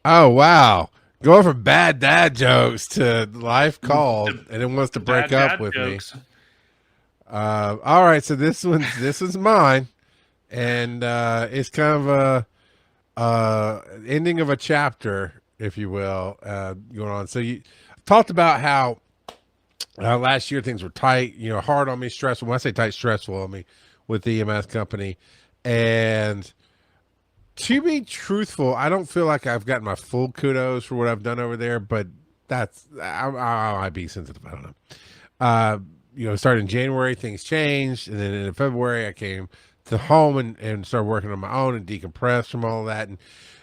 Oh wow. Going from bad dad jokes to life called The and it wants to break bad up dad with me. jokes. All right, so this is mine, and it's kind of ending of a chapter, if you will, going on. So you talked about how last year things were tight, hard on me, stressful. When I say tight, stressful on me with the EMS company, and to be truthful, I don't feel like I've gotten my full kudos for what I've done over there, but I might be sensitive. I don't know. Uh, starting in January, things changed, and then in February, I came to home and started working on my own and decompressed from all of that. And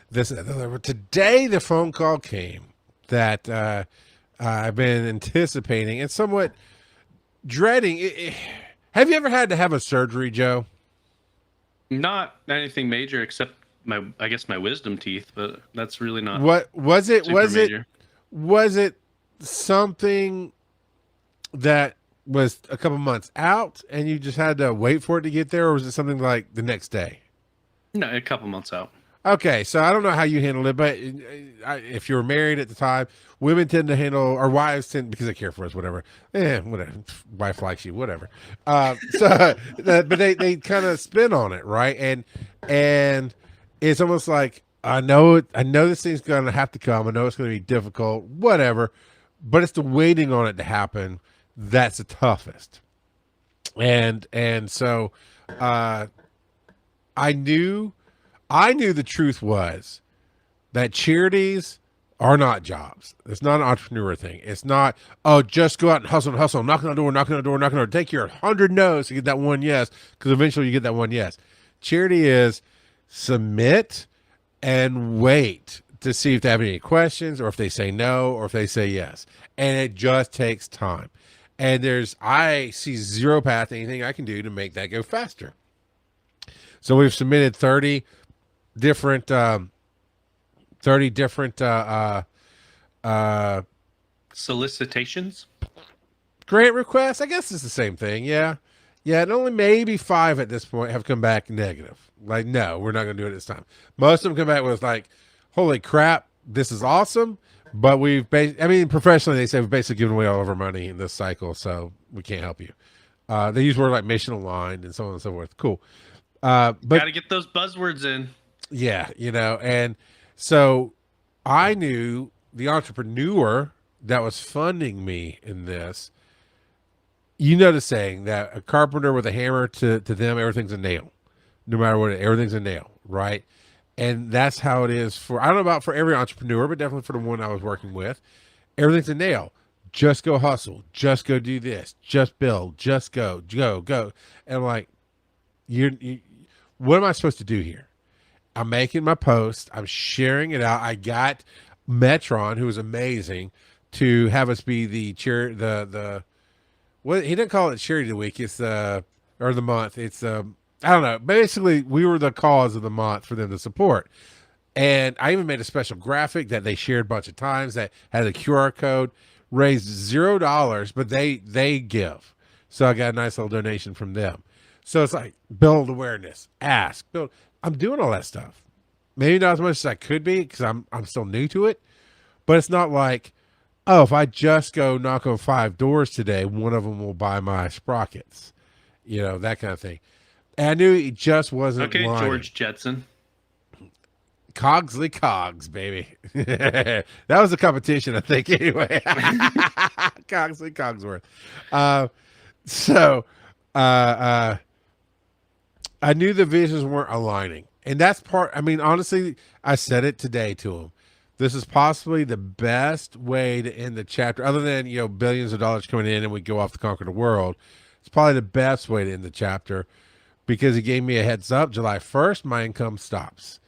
this today, the phone call came that I've been anticipating and somewhat dreading. Have you ever had to have a surgery, Joe? Not anything major except I guess my wisdom teeth, but that's really not What was it? super major. Was it something that was a couple months out and you just had to wait for it to get there, or was it something like the next day? No, a couple months out. Okay, so I don't know how you handled it, but if you were married at the time, women tend to handle, or wives tend, because they care for us, whatever. Whatever. Wife likes you, whatever. But they kind of spin on it, right? And it's almost like I know this thing's going to have to come. I know it's going to be difficult, whatever. But it's the waiting on it to happen that's the toughest. And so, uh, I knew. I knew the truth was that charities are not jobs. It's not an entrepreneur thing. It's not, oh, just go out and hustle and hustle, knocking on the door, knocking on the door, knocking on the door. Take your 100 no's to get that one yes, because eventually you get that one yes. Charity is submit and wait to see if they have any questions or if they say no or if they say yes. And it just takes time. And I see zero path to anything I can do to make that go faster. So we've submitted 30 different 30 different Solicitations? grant requests. I guess it's the same thing. Yeah, and only maybe 5 at this point have come back negative. Like, no, we're not going to do it this time. Most of them come back with like, holy crap, this is awesome, but professionally they say we've basically given away all of our money in this cycle, so we can't help you. They use words like mission aligned and so on and so forth. Cool. But Got to get those buzzwords in. yeah, and so I knew the entrepreneur that was funding me in this. You know the saying that a carpenter with a hammer, to them everything's a nail. No matter what, everything's a nail, right? And that's how it is for, I don't know about for every entrepreneur, but definitely for the one I was working with. Everything's a nail. Just go hustle. Just go do this. Just build. Just go. And I'm like, what am I supposed to do here? I'm making my post. I'm sharing it out. I got Metron, who was amazing, to have us be the what he didn't call it charity of the week. It's or the month. It's I don't know. Basically, we were the cause of the month for them to support. And I even made a special graphic that they shared a bunch of times that had a QR code, raised $0, but they give. So I got a nice little donation from them. So it's like build awareness, ask, build. I'm doing all that stuff. Maybe not as much as I could be because I'm still new to it, but it's not like, oh, if I just go knock on 5 doors today, one of them will buy my sprockets, that kind of thing. And I knew it just wasn't Okay, lying. George Jetson. Cogsley Cogs, baby. That was a competition, I think, anyway. Cogsley Cogsworth. So I knew the visions weren't aligning. And that's honestly, I said it today to him. This is possibly the best way to end the chapter, other than, billions of dollars coming in and we go off to conquer the world. It's probably the best way to end the chapter because he gave me a heads up. July 1st, my income stops.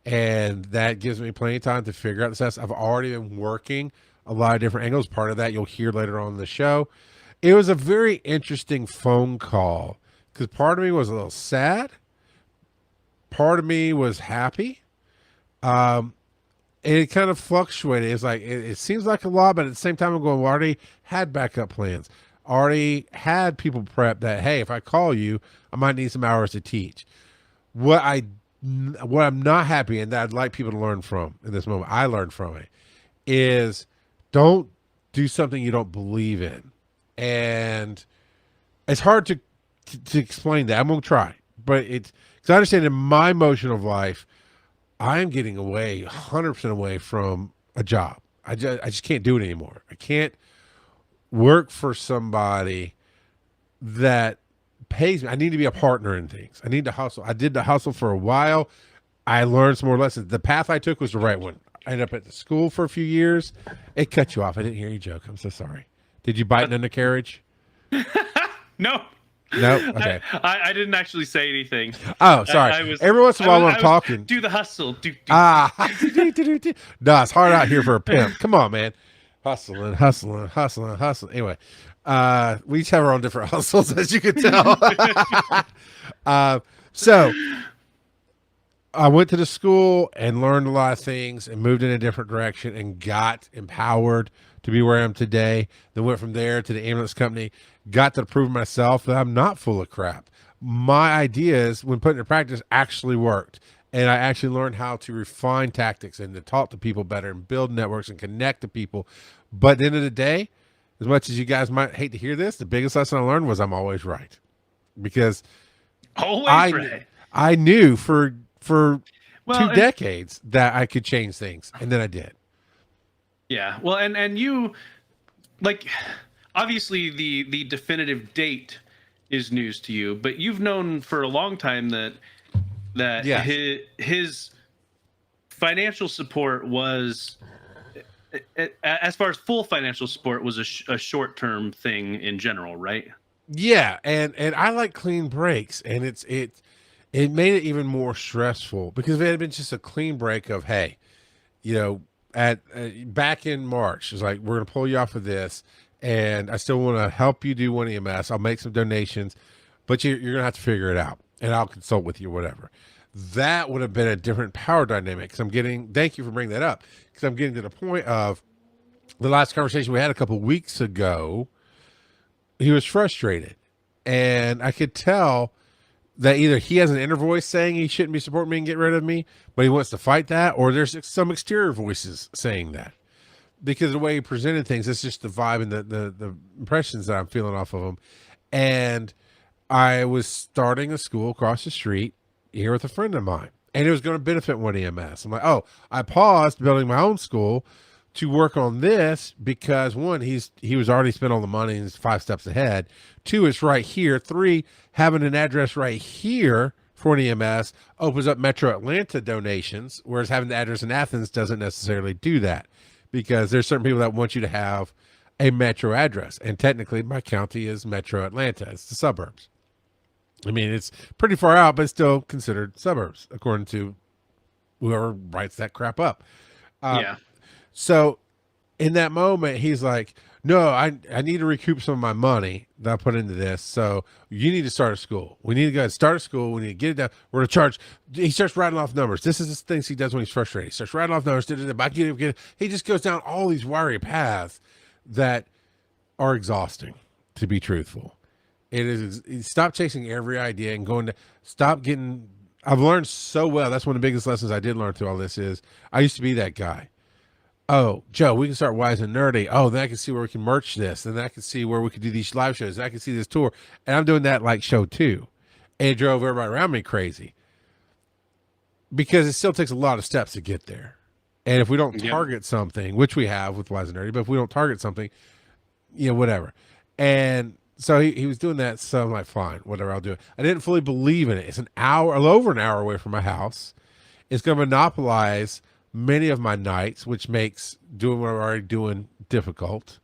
And that gives me plenty of time to figure out the steps. I've already been working a lot of different angles. Part of that you'll hear later on in the show. It was a very interesting phone call because part of me was a little sad. Part of me was happy. And it kind of fluctuated. It's like, it seems like a lot, but at the same time, I'm going, we already had backup plans. Already had people prep that, hey, if I call you, I might need some hours to teach. What I what I'm not happy and that I'd like people to learn from in this moment, I learned from it, is don't do something you don't believe in. And it's hard to explain that. I'm gonna try, but it's because I understand in my motion of life, I am getting away 100% away from a job. I just can't do it anymore. I can't work for somebody that pays me. I need to be a partner in things. I need to hustle. I did the hustle for a while. I learned some more lessons. The path I took was the right one. I ended up at the school for a few years. It cut you off. I didn't hear you joke. I'm so sorry. Did you bite an undercarriage? No. No. Okay. I didn't actually say anything. Oh, sorry. I was Every once in a while when I I'm was- talking, do the hustle. no, it's hard out here for a pimp. Come on, man. Hustling, hustling, hustling, hustling. Anyway, we each have our own different hustles, as you can tell. So I went to the school and learned a lot of things and moved in a different direction and got empowered to be where I am today. Then went from there to the ambulance company, got to prove myself that I'm not full of crap. My ideas, when put into practice, actually worked. And I actually learned how to refine tactics and to talk to people better and build networks and connect to people. But at the end of the day, as much as you guys might hate to hear this, the biggest lesson I learned was I'm always right. Because Always right. I knew for Well, 2 decades that I could change things, and then I did. Yeah. Well, and you, like, obviously the definitive date is news to you, but you've known for a long time that Yes. his financial support was, as far as full financial support, was a short-term thing in general, right? Yeah, and I like clean breaks, and it made it even more stressful because if it had been just a clean break of, hey, at back in March, it's like, we're gonna pull you off of this, and I still want to help you do one EMS. I'll make some donations, but you're gonna have to figure it out, and I'll consult with you, whatever. That would have been a different power dynamic. Because thank you for bringing that up, because I'm getting to the point of the last conversation we had a couple weeks ago. He was frustrated, and I could tell that either he has an inner voice saying he shouldn't be supporting me and get rid of me, but he wants to fight that, or there's some exterior voices saying that. Because of the way he presented things, it's just the vibe and the impressions that I'm feeling off of him. And I was starting a school across the street here with a friend of mine, and it was going to benefit one EMS. I'm like, oh, I paused building my own school to work on this because one, he was already spent all the money and he's 5 steps ahead. 2, it's right here. 3, having an address right here for an EMS opens up Metro Atlanta donations, whereas having the address in Athens doesn't necessarily do that, because there's certain people that want you to have a metro address, and technically my county is Metro Atlanta. It's the suburbs. I mean, it's pretty far out, but it's still considered suburbs according to whoever writes that crap up. Yeah. So in that moment, he's like, no, I need to recoup some of my money that I put into this. So you need to start a school. We need to go and start a school. We need to get it down. We're going to charge. He starts rattling off numbers. This is the things he does when he's frustrated. He starts rattling off numbers. He just goes down all these wiry paths that are exhausting, to be truthful. It is, stop chasing every idea and I've learned so well. That's one of the biggest lessons I did learn through all this is I used to be that guy. Oh, Joe, we can start Wise and Nerdy. Oh, then I can see where we can merch this. And then I can see where we could do these live shows. And I can see this tour. And I'm doing that like show 2. And it drove everybody around me crazy. Because it still takes a lot of steps to get there. And if we don't target something, which we have with Wise and Nerdy, but if we don't target something, whatever. And so he was doing that. So I'm like, fine, whatever, I'll do it. I didn't fully believe in it. It's a little over an hour away from my house. It's going to monopolize many of my nights, which makes doing what I'm already doing difficult,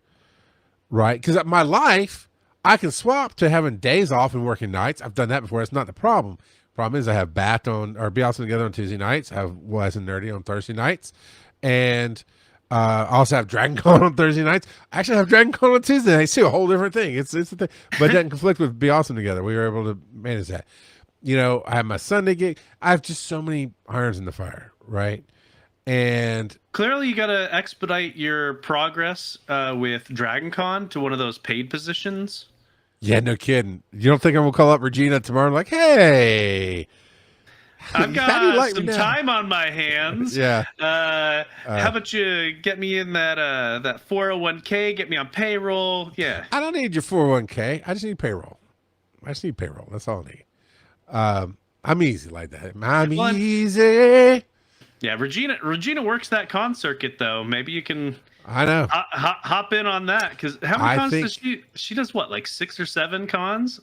right? Because my life, I can swap to having days off and working nights. I've done that before. That's not the problem. Problem is I have Be Awesome Together on Tuesday nights. I have Wise and Nerdy on Thursday nights. And I also have Dragon Con on Thursday nights. I actually have Dragon Con on Tuesday nights too. A whole different thing. It's a thing. But it doesn't conflict with Be Awesome Together. We were able to manage that. I have my Sunday gig. I have just so many irons in the fire, right? And clearly you got to expedite your progress with Dragon Con to one of those paid positions. Yeah, no kidding. You don't think I'm going to call up Regina tomorrow like, hey, I've How do you got like me some now? time on my hands. Yeah. How about you get me in that 401k, get me on payroll? Yeah. I don't need your 401k. I just need payroll. I just need payroll. That's all I need. I'm easy like that. I'm Well, easy. yeah, Regina works that con circuit though. Maybe you can I know. hop in on that, because how many I cons think does she does what, like 6 or 7 cons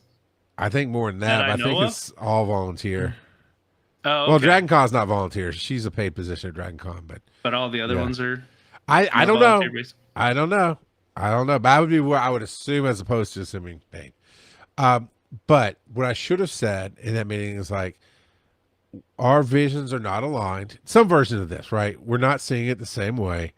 I think more than that that, I but I think know of? it's all volunteer. Oh, Well, okay. Dragon Con's not volunteer. She's a paid position at Dragon Con, but But all the other yeah. ones are I on a don't volunteer know. basis. I don't know. I don't know. But that would be what I would assume as opposed to assuming paid. But what I should have said in that meeting is like, our visions are not aligned. Some version of this, right? We're not seeing it the same way.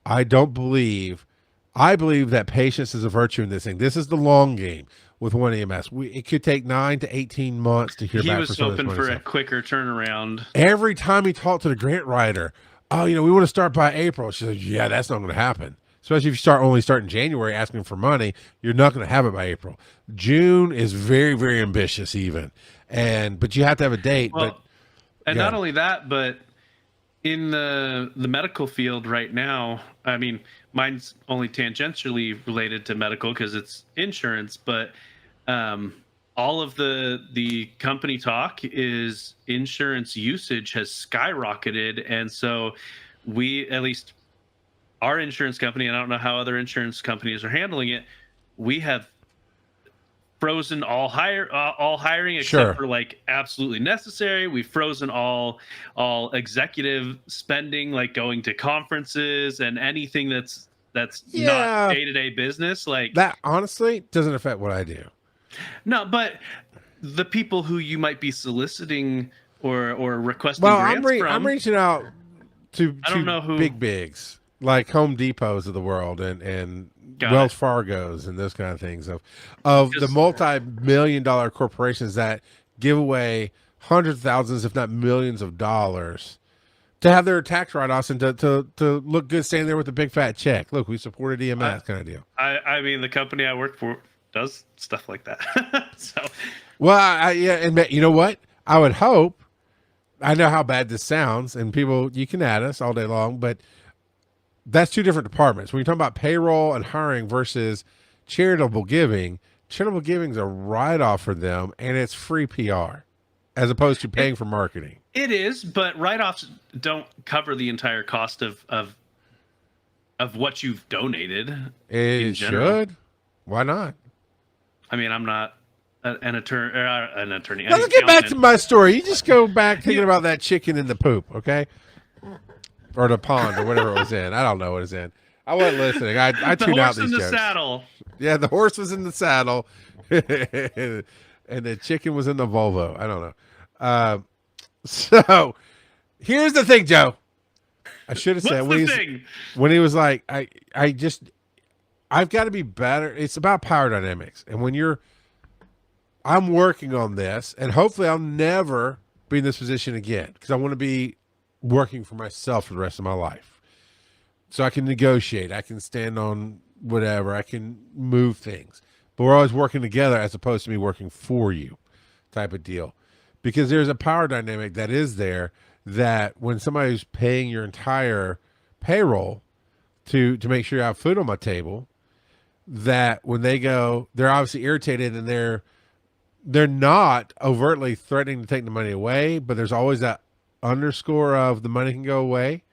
I don't believe, I believe that patience is a virtue in this thing. This is the long game with one EMS. It could take 9 to 18 months to hear He back for was some of this hoping money for a stuff. quicker turnaround. Every time he talked to the grant writer, oh, we want to start by April. She's like, yeah, that's not going to happen. Especially if you start in January asking for money, you're not going to have it by April. June is very, very ambitious even. But you have to have a date. Well, and yeah. not only that, but in the medical field right now, I mean, mine's only tangentially related to medical because it's insurance, but all of the company talk is insurance usage has skyrocketed, and so we, at least our insurance company, and I don't know how other insurance companies are handling it, we have frozen all hiring except Sure. for like absolutely necessary. We've frozen all executive spending, like going to conferences and anything that's not day-to-day business. Like that honestly doesn't affect what I do. No, but the people who you might be soliciting or requesting Well, grants from, I'm reaching out to I don't know who. big bigs like Home Depots of the world and Wells Fargo's and those kind of things of the multi-million-dollar corporations that give away hundreds of thousands, if not millions of dollars to have their tax write-offs and to look good standing there with a big fat check. Look, we supported EMS kind of deal. I mean, the company I work for does stuff like that. So, well, yeah, and you know what? I would hope. I know how bad this sounds, and people, you can add us all day long, but that's two different departments. When you're talking about payroll and hiring versus charitable giving is a write-off for them, and it's free PR as opposed to paying for marketing. It is, but write-offs don't cover the entire cost of what you've donated. It should. Why not? I mean, I'm not an attorney. Let's get back to my story. You just go back thinking about that chicken in the poop, okay? Or the pond or whatever it was in. I don't know what it's in. I wasn't listening. I tuned out these jokes. The horse in the saddle. Yeah, the horse was in the saddle, and the chicken was in the Volvo. I don't know. So here's the thing, Joe. I should have said when he was like, I've got to be better. It's about power dynamics, and I'm working on this, and hopefully I'll never be in this position again because I want to be working for myself for the rest of my life. So I can negotiate. I can stand on whatever. I can move things. But we're always working together as opposed to me working for you type of deal. Because there's a power dynamic that is there that when somebody's paying your entire payroll to make sure you have food on my table, that when they go, they're obviously irritated and they're not overtly threatening to take the money away, but there's always that underscore of the money can go away.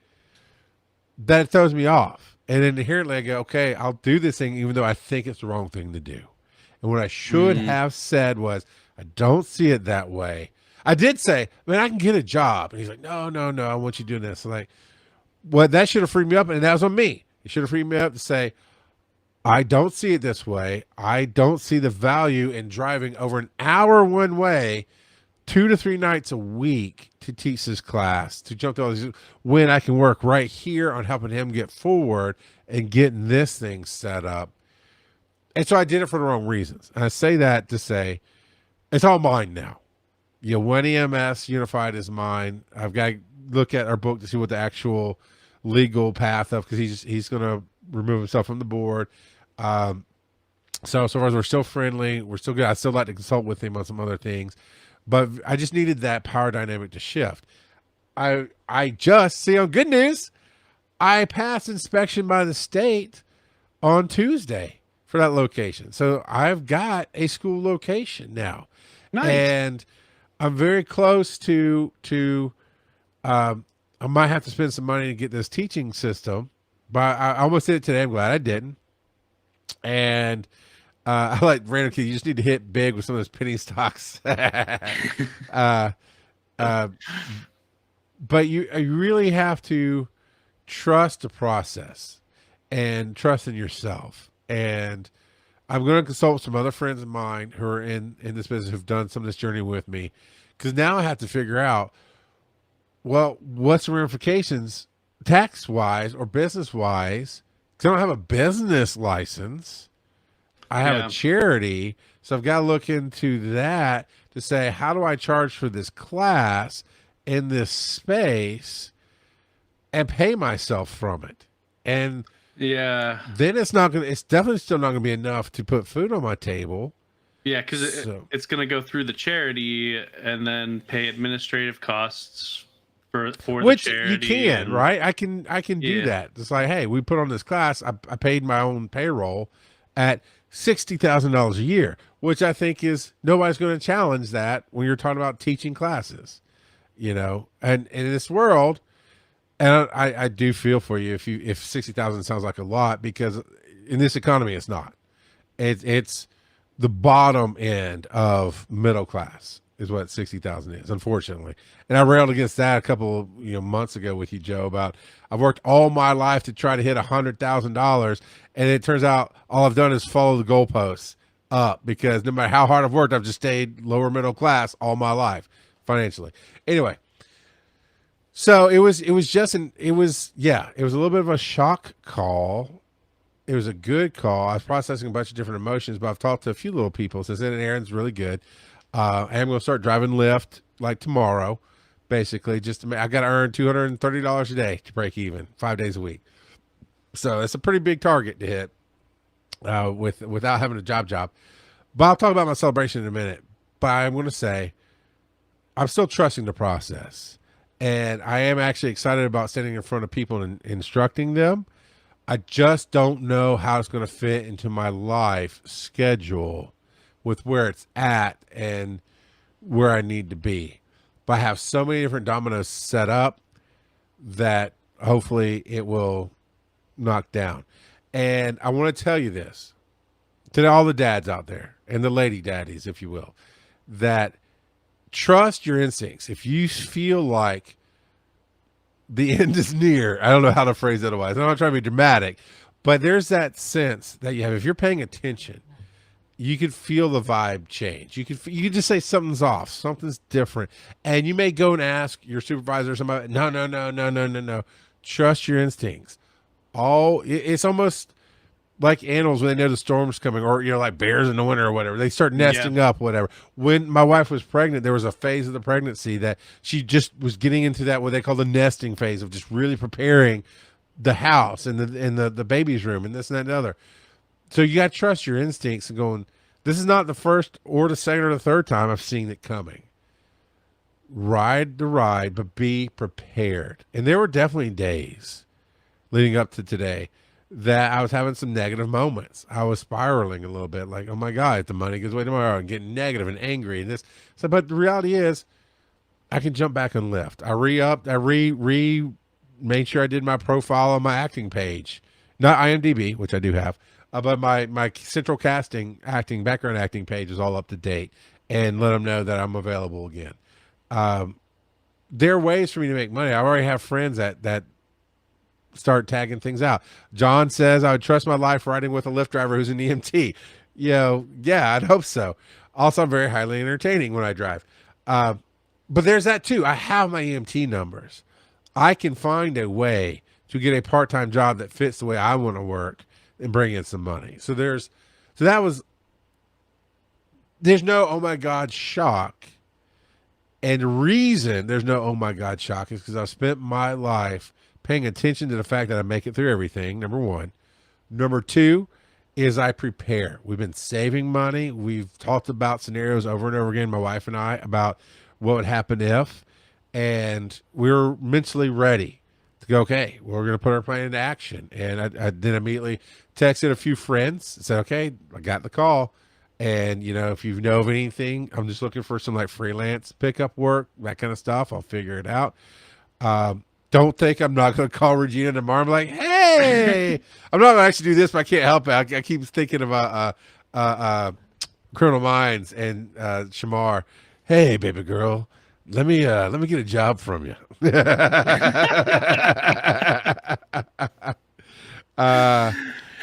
That throws me off. And then inherently I go, okay, I'll do this thing even though I think it's the wrong thing to do. And what I should have said was, I don't see it that way. I did say, man, I can get a job. And he's like, no, I want you doing this. I'm like, well, that should have freed me up. And that was on me. It should have freed me up to say, I don't see it this way. I don't see the value in driving over an hour one way 2 to 3 nights a week to teach this class, to jump to all these, when I can work right here on helping him get forward and getting this thing set up. And so I did it for the wrong reasons. And I say that to say, it's all mine now. One EMS Unified is mine. I've got to look at our book to see what the actual legal path of, because he's going to remove himself from the board. So far as we're still friendly, we're still good. I still like to consult with him on some other things, but I just needed that power dynamic to shift. I just see on good news, I passed inspection by the state on Tuesday for that location. So I've got a school location now. Nice. And I'm very close I might have to spend some money to get this teaching system, but I almost did it today. I'm glad I didn't. And I like random kid. You just need to hit big with some of those penny stocks. uh, uh, but you really have to trust the process and trust in yourself. And I'm going to consult with some other friends of mine who are in this business who've done some of this journey with me, because now I have to figure out, well, what's the ramifications tax wise or business wise? Because I don't have a business license. I have a charity. So I've got to look into that to say, how do I charge for this class in this space and pay myself from it? And Yeah. then it's definitely still not going to be enough to put food on my table. Yeah, because it's going to go through the charity and then pay administrative costs for Which the charity. You can, right? I can do that. It's like, hey, we put on this class. I paid my own payroll at $60,000 a year, which I think is nobody's going to challenge that when you're talking about teaching classes, And in this world, and I do feel for you if 60,000 sounds like a lot, because in this economy it's not. It's the bottom end of middle class is what 60,000 is, unfortunately. And I railed against that a couple of months ago with you, Joe, about I've worked all my life to try to hit $100,000, and it turns out all I've done is follow the goalposts up, because no matter how hard I've worked, I've just stayed lower middle class all my life financially. Anyway, so it was a little bit of a shock call. It was a good call. I was processing a bunch of different emotions, but I've talked to a few little people since then, and Aaron's really good. I am going to start driving Lyft like tomorrow, basically. I got to earn $230 a day to break even 5 days a week. So it's a pretty big target to hit without having a job. But I'll talk about my celebration in a minute. But I'm going to say I'm still trusting the process. And I am actually excited about standing in front of people and instructing them. I just don't know how it's going to fit into my life schedule with where it's at and where I need to be. But I have so many different dominoes set up that hopefully it will knock down. And I want to tell you this to all the dads out there and the lady daddies, if you will, that trust your instincts. If you feel like the end is near, I don't know how to phrase it otherwise. I'm not trying to be dramatic, but there's that sense that you have. If you're paying attention, you could feel the vibe change. You could just say something's off, something's different, and you may go and ask your supervisor or somebody. No. Trust your instincts. It's almost like animals when they know the storm's coming, or like bears in the winter or whatever. They start nesting up, whatever. When my wife was pregnant, there was a phase of the pregnancy that she just was getting into that what they call the nesting phase of just really preparing the house and the baby's room and this and that and the other. So you got to trust your instincts and going, this is not the first or the second or the third time I've seen it coming. Ride the ride, but be prepared. And there were definitely days leading up to today that I was having some negative moments. I was spiraling a little bit, like, oh my God, if the money goes away tomorrow, and getting negative and angry and this. So, but the reality is, I can jump back and lift. I made sure I did my profile on my acting page, not IMDb, which I do have, but my central casting background acting page is all up to date, and let them know that I'm available again. There are ways for me to make money. I already have friends that start tagging things out. John says I would trust my life riding with a Lyft driver who's an EMT. Yeah, I'd hope so. Also, I'm very highly entertaining when I drive. But there's that too. I have my EMT numbers. I can find a way to get a part-time job that fits the way I want to work and bring in some money. So there's no, oh my God, shock. And the reason there's no, oh my God, shock is because I've spent my life paying attention to the fact that I make it through everything, number one. Number two is I prepare. We've been saving money. We've talked about scenarios over and over again, my wife and I, about what would happen if, and we're mentally ready to go, okay, we're going to put our plan into action. And I then immediately texted a few friends and said, okay, I got the call. And, you know, if you know of anything, I'm just looking for some like freelance pickup work, that kind of stuff. I'll figure it out. Don't think I'm not going to call Regina tomorrow. I'm like, hey, I'm not going to actually do this, but I can't help it. I keep thinking about Criminal Minds and Shamar. Hey, baby girl, let me get a job from you.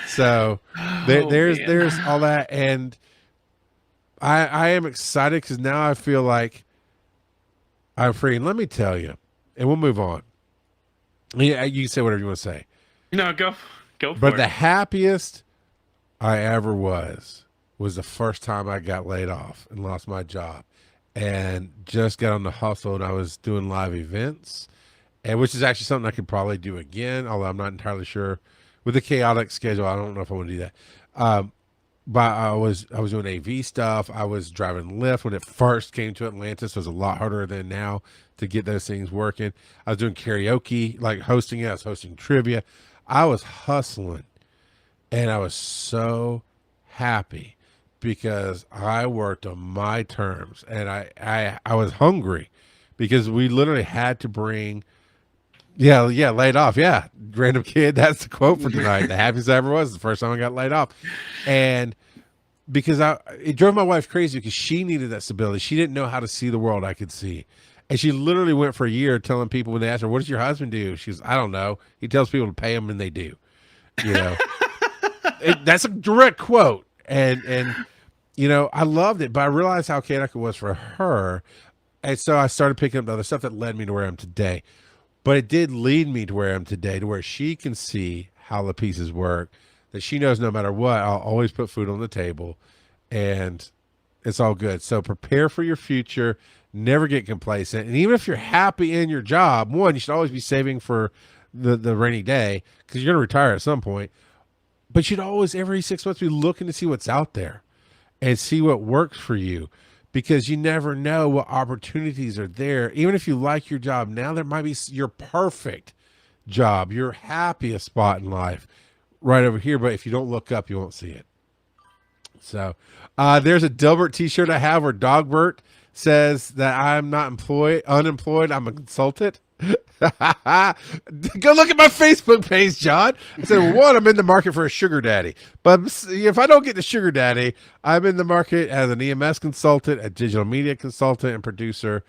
So there's all that, and I am excited because now I feel like I'm free. And let me tell you, and we'll move on. Yeah, you can say whatever you want to say. No, go for But it. the happiest I ever was the first time I got laid off and lost my job, and just got on the hustle. And I was doing live events, and which is actually something I could probably do again, although I'm not entirely sure with the chaotic schedule. I don't know if I want to do that. But I was doing AV stuff. I was driving Lyft when it first came to Atlanta, so it was a lot harder than now to get those things working. I was doing karaoke, like hosting it. I was hosting trivia. I was hustling, and I was so happy because I worked on my terms, and I was hungry because we literally had to bring. Yeah, laid off. Yeah, random kid. That's the quote for tonight. The happiest I ever was the first time I got laid off, and because it drove my wife crazy because she needed that stability. She didn't know how to see the world I could see. And she literally went for a year telling people when they asked her, what does your husband do? She goes, I don't know. He tells people to pay him and they do. You know, that's a direct quote. And, you know, I loved it, but I realized how chaotic it was for her. And so I started picking up the other stuff that led me to where I'm today. But it did lead me to where I'm today, to where she can see how the pieces work, that she knows no matter what, I'll always put food on the table, and it's all good. So prepare for your future. Never get complacent. And even if you're happy in your job, one, you should always be saving for the rainy day because you're going to retire at some point. But you should always, every 6 months, be looking to see what's out there and see what works for you, because you never know what opportunities are there. Even if you like your job now, there might be your perfect job, your happiest spot in life right over here. But if you don't look up, you won't see it. So there's a Dilbert t-shirt I have where Dogbert says that I'm not unemployed. I'm a consultant. Go look at my Facebook page, John. I said, well, one, I'm in the market for a sugar daddy. But if I don't get the sugar daddy, I'm in the market as an EMS consultant, a digital media consultant, and producer.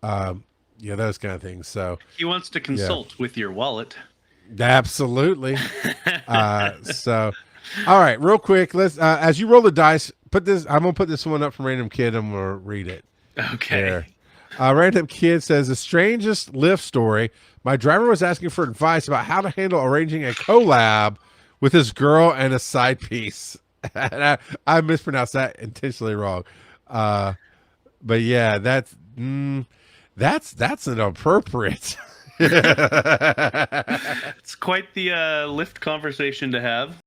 Yeah, those kind of things. So He wants to consult with your wallet. absolutely. So, all right, real quick. Let's as you roll the dice, put this. I'm gonna put this one up from Random Kid. I'm gonna read it. Okay. There. Random Kid says, the strangest Lyft story. My driver was asking for advice about how to handle arranging a collab with his girl and a side piece. And I mispronounced that intentionally wrong. But yeah, that's inappropriate. It's quite the Lyft conversation to have.